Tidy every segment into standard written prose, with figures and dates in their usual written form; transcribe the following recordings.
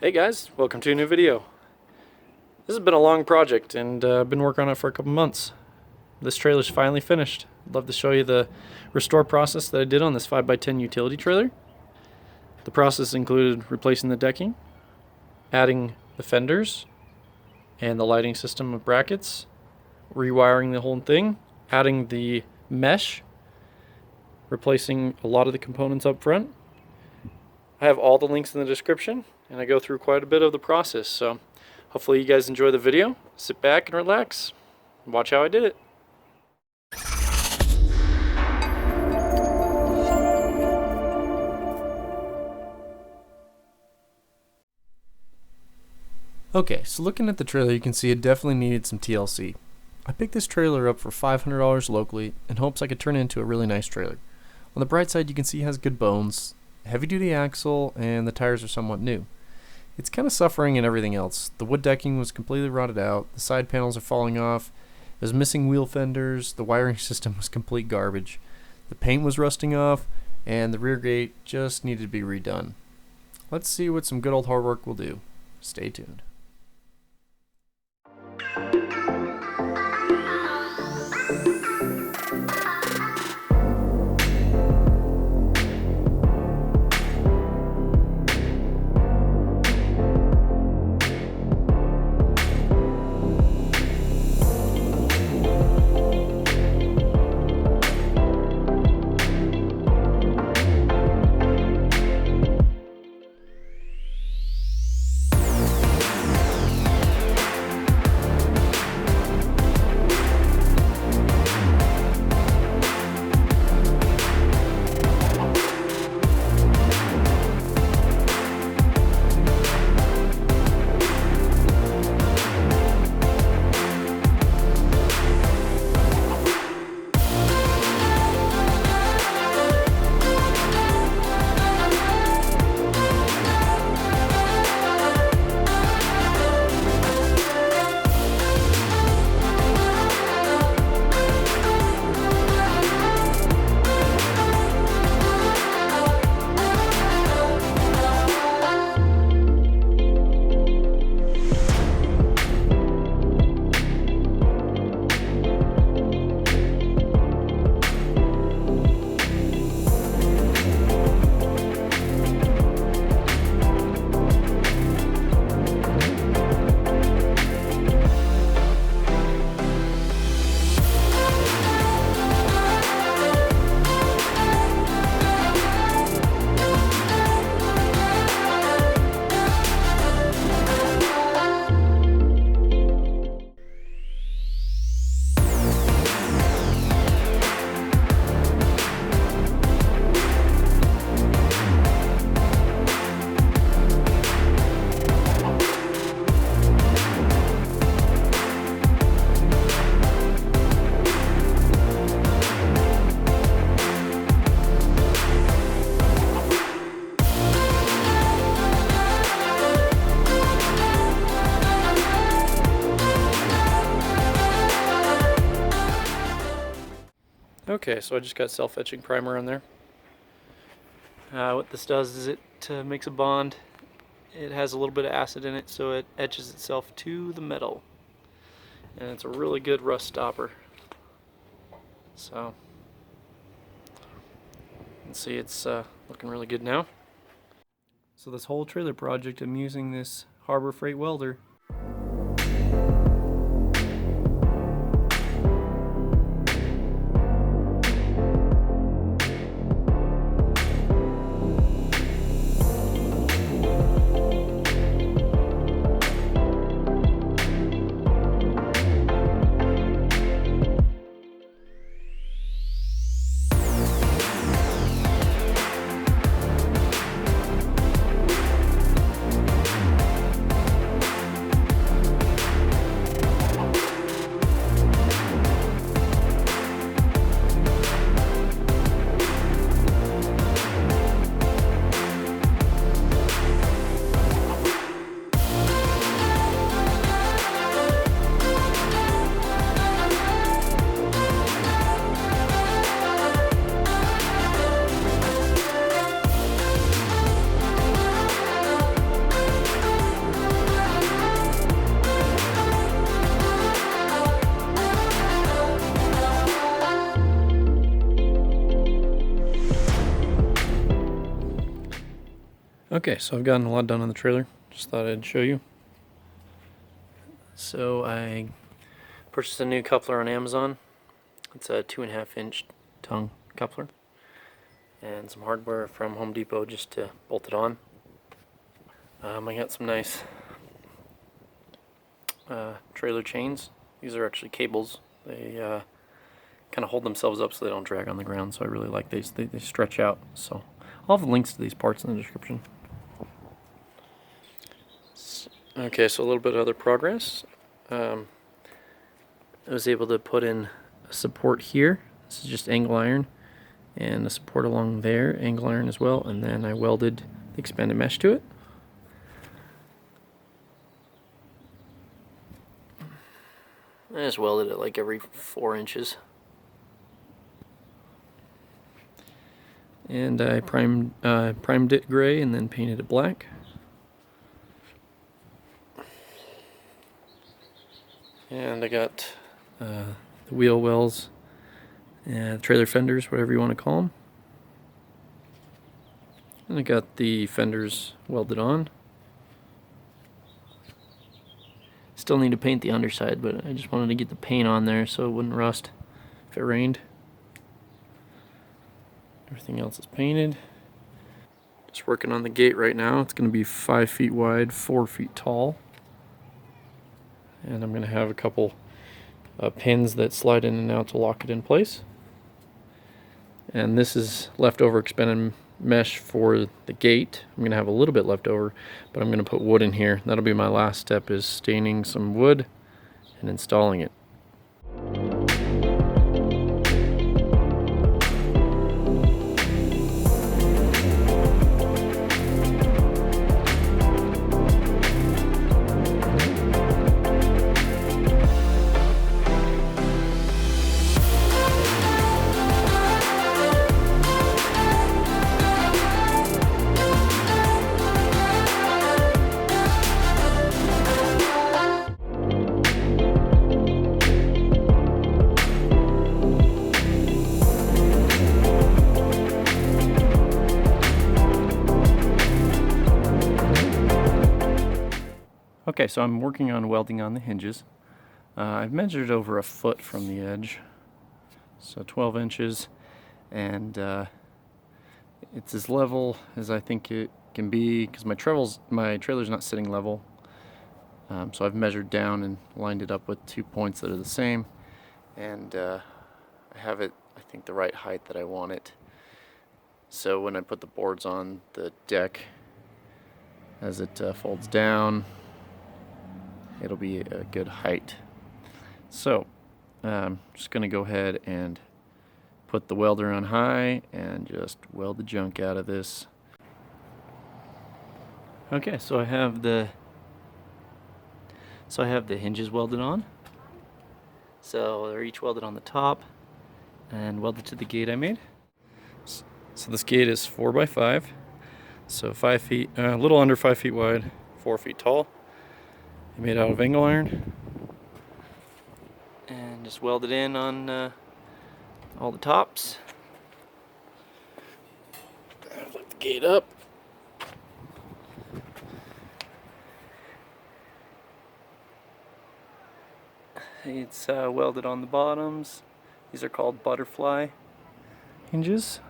Hey guys, welcome to a new video. This has been a long project and I've been working on it for a couple months. This trailer's finally finished. I'd love to show you the restore process that I did on this 5x10 utility trailer. The process included replacing the decking, adding the fenders and the lighting system of brackets, rewiring the whole thing, adding the mesh, replacing a lot of the components up front. I have all the links in the description, and I go through quite a bit of the process, so hopefully you guys enjoy the video. Sit back and relax. Watch how I did it. Okay, so looking at the trailer, you can see it definitely needed some TLC. I picked this trailer up for $500 locally in hopes I could turn it into a really nice trailer. On the bright side, you can see it has good bones, heavy duty axle, and the tires are somewhat new. It's kind of suffering in everything else. The wood decking was completely rotted out, the side panels are falling off, there's missing wheel fenders, the wiring system was complete garbage, the paint was rusting off, and the rear gate just needed to be redone. Let's see what some good old hard work will do. Stay tuned. Okay, so I just got self-etching primer on there. What this does is it makes a bond. It has a little bit of acid in it, so it etches itself to the metal. And it's a really good rust stopper. So, you can see it's looking really good now. So this whole trailer project, I'm using this Harbor Freight welder. Okay, so I've gotten a lot done on the trailer. Just thought I'd show you. So I purchased a new coupler on Amazon. It's a 2.5-inch tongue coupler. And some hardware from Home Depot just to bolt it on. I got some nice trailer chains. These are actually cables. They kind of hold themselves up so they don't drag on the ground, so I really like these. They stretch out. So I'll have the links to these parts in the description. Okay, so a little bit of other progress. I was able to put in a support here. This is just angle iron, and a support along there, angle iron as well, and then I welded the expanded mesh to it. I just welded it like every 4 inches. And I primed it gray and then painted it black. And I got the wheel wells and trailer fenders, whatever you want to call them. And I got the fenders welded on. Still need to paint the underside, but I just wanted to get the paint on there so it wouldn't rust if it rained. Everything else is painted. Just working on the gate right now. It's going to be 5 feet wide, 4 feet tall. And I'm going to have a couple pins that slide in and out to lock it in place. And this is leftover expanded mesh for the gate. I'm going to have a little bit left over, but I'm going to put wood in here. That'll be my last step, is staining some wood and installing it. Okay, so I'm working on welding on the hinges. I've measured over 1 foot from the edge, so 12 inches, and it's as level as I think it can be, because my trailer's not sitting level. So I've measured down and lined it up with 2 points that are the same, and I have it, I think, the right height that I want it. So when I put the boards on the deck, as it folds down, it'll be a good height. So just gonna go ahead and put the welder on high and just weld the junk out of this. Okay, so I have the hinges welded on. So they're each welded on the top and welded to the gate I made. So this gate is 4x5, so 5 feet, a little under 5 feet wide, 4 feet tall. Made out of angle iron, and just welded in on all the tops. Lift the gate up. It's welded on the bottoms. These are called butterfly hinges.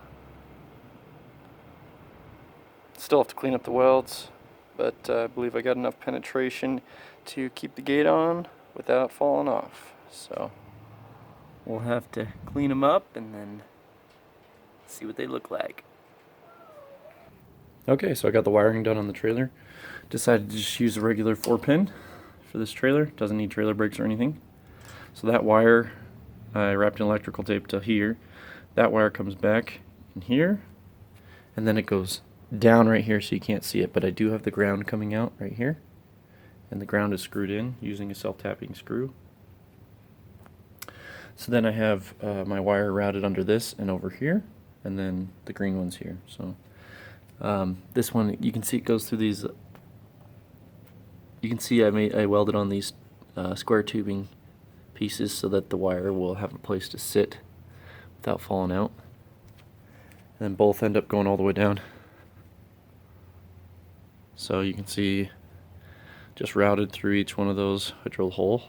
Still have to clean up the welds, but I believe I got enough penetration to keep the gate on without falling off. So we'll have to clean them up and then see what they look like. Okay, so I got the wiring done on the trailer. Decided to just use a regular 4-pin for this trailer. Doesn't need trailer brakes or anything. So that wire, I wrapped in electrical tape to here. That wire comes back in here, and then it goes down right here so you can't see it, but I do have the ground coming out right here, and the ground is screwed in using a self-tapping screw. So then I have my wire routed under this and over here, and then the green one's here. So this one, you can see it goes through these. You can see I welded on these square tubing pieces so that the wire will have a place to sit without falling out. And then both end up going all the way down. So you can see just routed through each one of those. I drilled a hole,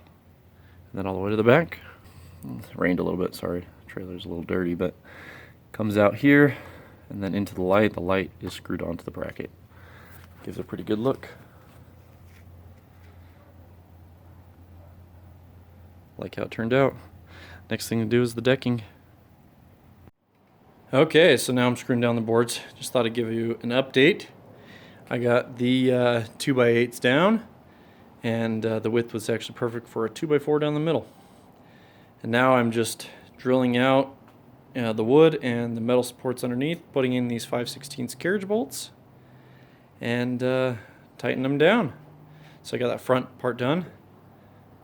and then all the way to the back. It rained a little bit, sorry. The trailer's a little dirty, but comes out here and then into the light. The light is screwed onto the bracket. Gives a pretty good look. Like how it turned out. Next thing to do is the decking. Okay, so now I'm screwing down the boards. Just thought I'd give you an update. I got the 2x8s down, and the width was actually perfect for a 2x4 down the middle. And now I'm just drilling out the wood and the metal supports underneath, putting in these 5/16 carriage bolts, and tighten them down. So I got that front part done,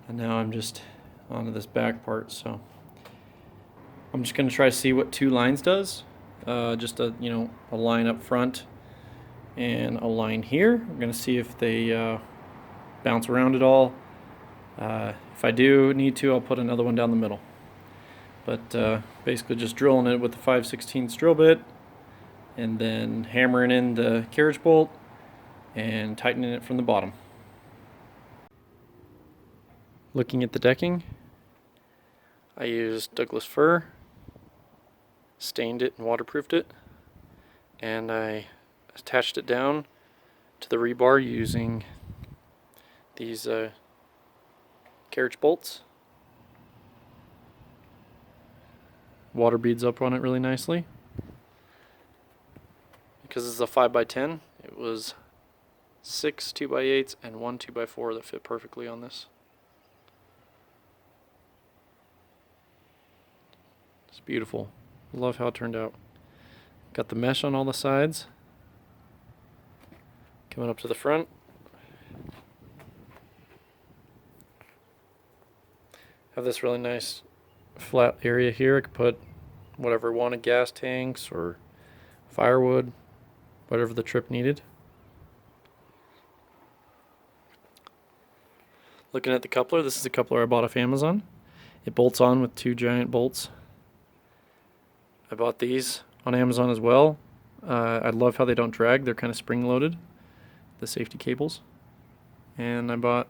and now I'm just onto this back part. So I'm just going to try to see what 2 lines does. Just a line up front and a line here. I'm going to see if they bounce around at all. If I do need to, I'll put another one down the middle. But basically just drilling it with the 5/16 drill bit, and then hammering in the carriage bolt and tightening it from the bottom. Looking at the decking, I used Douglas fir, stained it and waterproofed it, and I attached it down to the rebar using these carriage bolts. Water beads up on it really nicely. Because it's a 5x10, it was 6 2x8s and 1 2x4 that fit perfectly on this. It's beautiful. Love how it turned out. Got the mesh on all the sides. Coming up to the front. Have this really nice flat area here. I could put whatever I wanted, gas tanks or firewood, whatever the trip needed. Looking at the coupler, this is a coupler I bought off Amazon. It bolts on with 2 giant bolts. I bought these on Amazon as well. I love how they don't drag. They're kind of spring loaded, the safety cables. And I bought,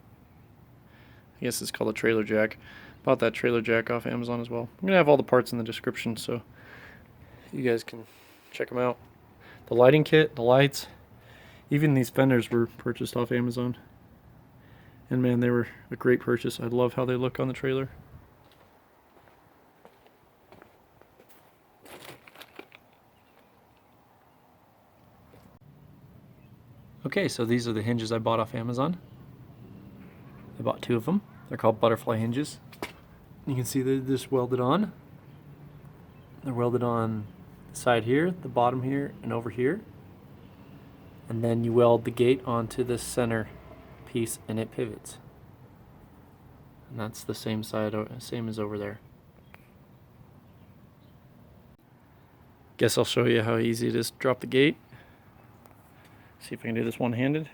I guess it's called a trailer jack. Bought that trailer jack off Amazon as well. I'm going to have all the parts in the description so you guys can check them out. The lighting kit, the lights, even these fenders were purchased off Amazon. And man, they were a great purchase. I love how they look on the trailer. Okay, so these are the hinges I bought off Amazon. I bought 2 of them. They're called butterfly hinges. You can see they're just welded on. They're welded on the side here, the bottom here, and over here. And then you weld the gate onto this center piece and it pivots. And that's the same side, same as over there. Guess I'll show you how easy it is to drop the gate. See if I can do this one-handed.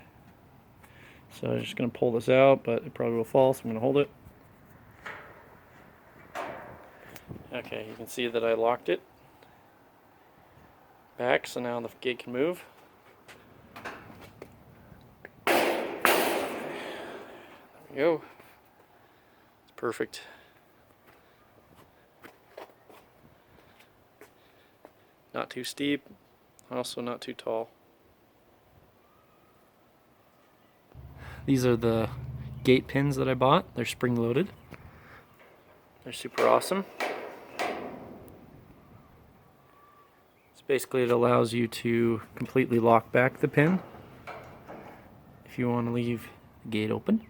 So I'm just going to pull this out, but it probably will fall, so I'm going to hold it. Okay, you can see that I locked it back, so now the gate can move. There we go. It's perfect. Not too steep, also not too tall. These are the gate pins that I bought. They're spring loaded. They're super awesome. So basically it allows you to completely lock back the pin if you want to leave the gate open.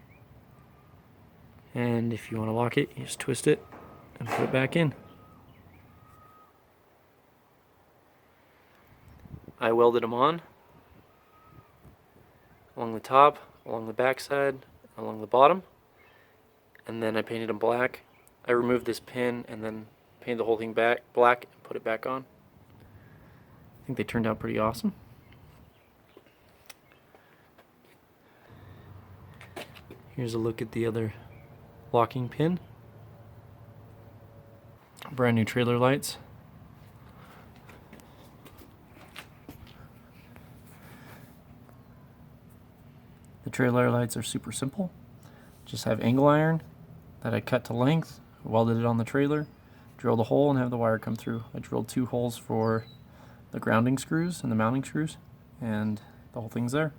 And if you want to lock it, you just twist it and put it back in. I welded them on along the top, along the back side, along the bottom, and then I painted them black. I removed this pin and then painted the whole thing back black and put it back on. I think they turned out pretty awesome. Here's a look at the other locking pin. Brand new trailer lights. The trailer lights are super simple. Just have angle iron that I cut to length, welded it on the trailer, drilled a hole and have the wire come through. I drilled 2 holes for the grounding screws and the mounting screws, and the whole thing's there.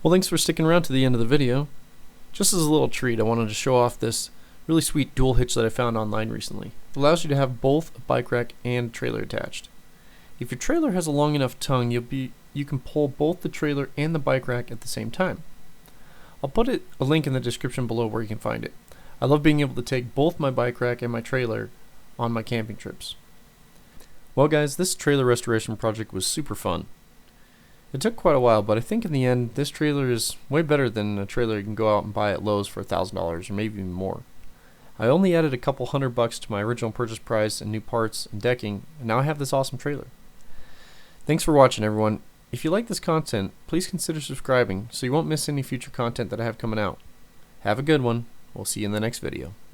Well, thanks for sticking around to the end of the video. Just as a little treat, I wanted to show off this really sweet dual hitch that I found online recently. It allows you to have both a bike rack and trailer attached. If your trailer has a long enough tongue, you can pull both the trailer and the bike rack at the same time. I'll put a link in the description below where you can find it. I love being able to take both my bike rack and my trailer on my camping trips. Well guys, this trailer restoration project was super fun. It took quite a while, but I think in the end this trailer is way better than a trailer you can go out and buy at Lowe's for $1,000 or maybe even more. I only added a couple $100 to my original purchase price and new parts and decking, and now I have this awesome trailer. Thanks for watching, everyone. If you like this content, please consider subscribing so you won't miss any future content that I have coming out. Have a good one. We'll see you in the next video.